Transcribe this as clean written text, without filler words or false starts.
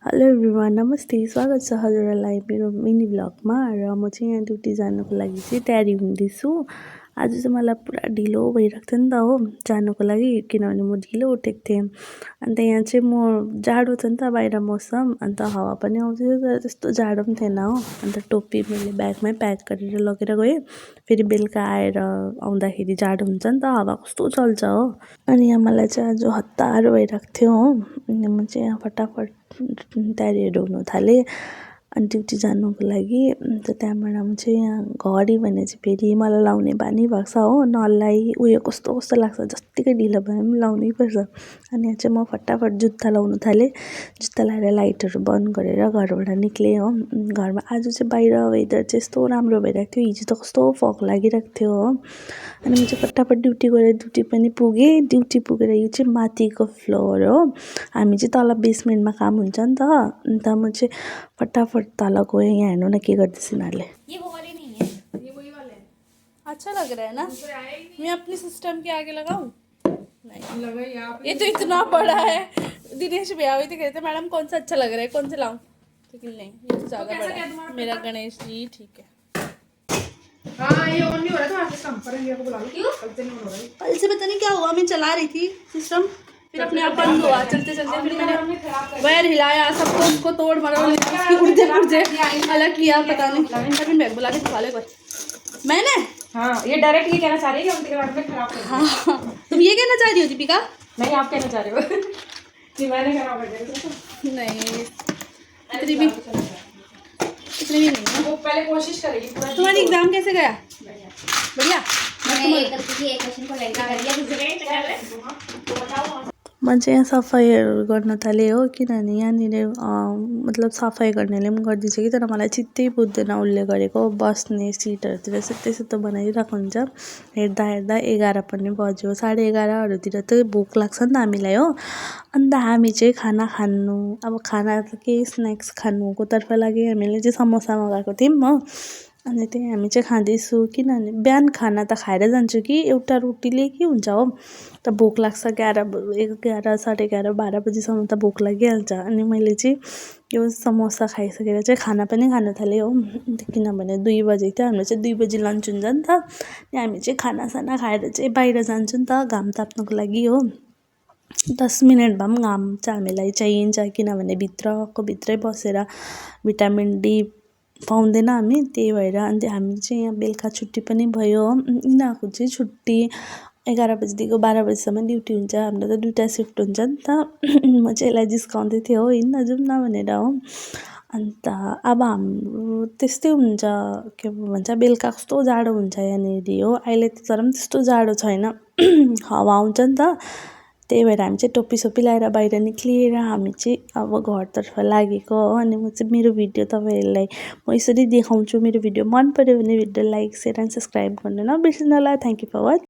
Hello everyone, नमस्ते। स्वागत छ हजुरहरूलाई मेरो मिनी भ्लगमा। र म चाहिँ यहाँ ड्युटी जानुको लागि चाहिँ तयारी हुँदैछु। आज चाहिँ मलाई पुरा ढिलो भइरहेको थियो नि त हो जानुको लागि, किनभने म ढिलो उठेको थिएँ। अन्त यहाँ चाहिँ म जाडो छ नि त बाहिर मौसम, अन्त हावा पनि आउँथ्यो तर त्यस्तो जाडो पनि थिएन हो। अन्त टोपी मैले ब्यागमै प्याक गरेर लगेर गएँ। फेरि बेलुका आएर आउँदाखेरि जाडो हुन्छ नि त, हावा कस्तो चल्छ हो। अनि यहाँ मलाई चाहिँ आज हतार भइरहेको थियो हो। अनि म चाहिँ यहाँ फटाफट तयारीहरू हुनु थालेँ अनि ड्युटी जानुको लागि। अन्त त्यहाँबाट म चाहिँ यहाँ घडी भने चाहिँ फेरि मलाई लाउने बानी भएको छ हो, नलाइ उयो कस्तो कस्तो लाग्छ, जत्तिकै ढिलो भए पनि लाउनै पर्छ। अनि यहाँ चाहिँ म फटाफट जुत्ता लाउनु थालेँ। जुत्ता लाएर लाइटहरू बन्द गरेर घरबाट निक्लेँ हो। घरमा आज चाहिँ बाहिर वेदर चाहिँ यस्तो राम्रो भइरहेको थियो, हिजो त कस्तो फग लागिरहेको थियो हो। अनि म चाहिँ फटाफट ड्युटी गएर ड्युटी पनि पुगेँ। ड्युटी पुगेर यो चाहिँ माथिको फ्लोर हो, हामी चाहिँ तल बेसमेन्टमा काम हुन्छ नि त। अन्त म चाहिँ फटाफट तल गएँ। यहाँ हेर्नु न के गर्दैछ यिनीहरूले। ये वो वाले नहीं है, ये वही वाले हैं। अच्छा लग रहा है ना? मैं अपने सिस्टम के आगे लगाऊं? नहीं लगाइए आप। ये तो इतना बड़ा है। दिनेश भैया भी तो कहते मैडम कौन सा अच्छा लग रहा है, कौन से लाऊं? लेकिन नहीं, ये तो ज़्यादा बड़ा है। मेरा गणेश जी ठीक है। हाँ ये ऑन नहीं हो रहा था, आज सिस्टम पर इंडिया को बुला लो। क्यों? कल से नहीं हो रहा है। कल से पता नहीं क्या हुआ, मैं चला रही थी सिस्टम, फिर अपने आप बंद हुआ चलते चलते। फिर मैंने वायर हिलाया, सबको उसको तोड़ मरोड़ उसकी उड़ते पुड़ते अलग किया, पता नहीं। अभी बैग बुला के दिखा ले कोई मैंने। हाँ ये डायरेक्ट ये कहना चाह रही है कि उनके बारे में खराब कर दिया। हाँ तुम ये कहना चाह रही हो दीपिका? नहीं आप कहना चाह रहे हो कि मैंने खराब कर दिया। नहीं इतनी भी नहीं है। वो पहले कोशिश करेगी पूरा। तुम्हारी एग्जाम कैसे गया? बढ़िया। मैंने एक क्वेश्चन को लेकर कर दिया, दूसरे कर ले तो बताओ। म चाहिँ यहाँ सफाइहरू गर्न थालेँ हो, किनभने यहाँनिर मतलब सफाइ गर्नेले पनि गरिदिन्छ कि, तर मलाई चित्तै बुझ्दैन उसले गरेको। बस्ने सिटहरूतिर सित्तै सित्तो बनाइरहेको हुन्छ। हेर्दा हेर्दा 11 पनि बज्यो, 11:30तिर त भोक लाग्छ नि त हामीलाई हो। अन्त हामी चाहिँ खाना खानु, अब खाना त केही स्न्याक्स खानुको तर्फ लागि हामीले चाहिँ समोसा मगाएको थियौँ हो। अनि त्यही हामी चाहिँ खाँदैछु, किनभने बिहान खाना त खाएर जान्छु कि एउटा रोटीले के हुन्छ हो। त भोक लाग्छ 11, साढे 11, 12 बजीसम्म त भोक लागिहाल्छ। अनि मैले चाहिँ यो समोसा खाइसकेर चाहिँ खाना पनि खान थालेँ हो। किनभने 2 बजेको थियो, हाम्रो चाहिँ 2 बजी लन्च हुन्छ नि त। अनि हामी चाहिँ खानासाना खाएर चाहिँ बाहिर जान्छु नि त घाम ताप्नुको लागि हो। 10 मिनट भए पनि घाम चाहिँ हामीलाई चाहिन्छ, किनभने भित्रै बसेर भिटामिन डी पाउँदैन हामी, त्यही भएर। अन्त हामी चाहिँ यहाँ बेलुका छुट्टी पनि भयो हो। यिनीहरूको चाहिँ छुट्टी 11 बजीदेखि 12 बजीसम्म ड्युटी हुन्छ, हाम्रो त 2टा सिफ्ट हुन्छ नि त। म चाहिँ यसलाई जिस्काउँदै थिएँ हो, हिँड्न जाउँ न भनेर हो। अन्त अब हाम्रो त्यस्तै हुन्छ, के भन्छ बेलुका कस्तो जाडो हुन्छ यहाँनिर हो। अहिले तर पनि त्यस्तो जाडो छैन, हावा आउँछ नि त। त्यही भएर हामी चाहिँ टोपीसोपी लगाएर बाहिर निक्लिएर हामी चाहिँ अब घरतर्फ लागेको हो। अनि म चाहिँ मेरो भिडियो तपाईँहरूलाई म यसरी देखाउँछु। मेरो भिडियो मन पऱ्यो भने video like, share and subscribe गर्नु नबिर्सिनु होला। Thank you for watching.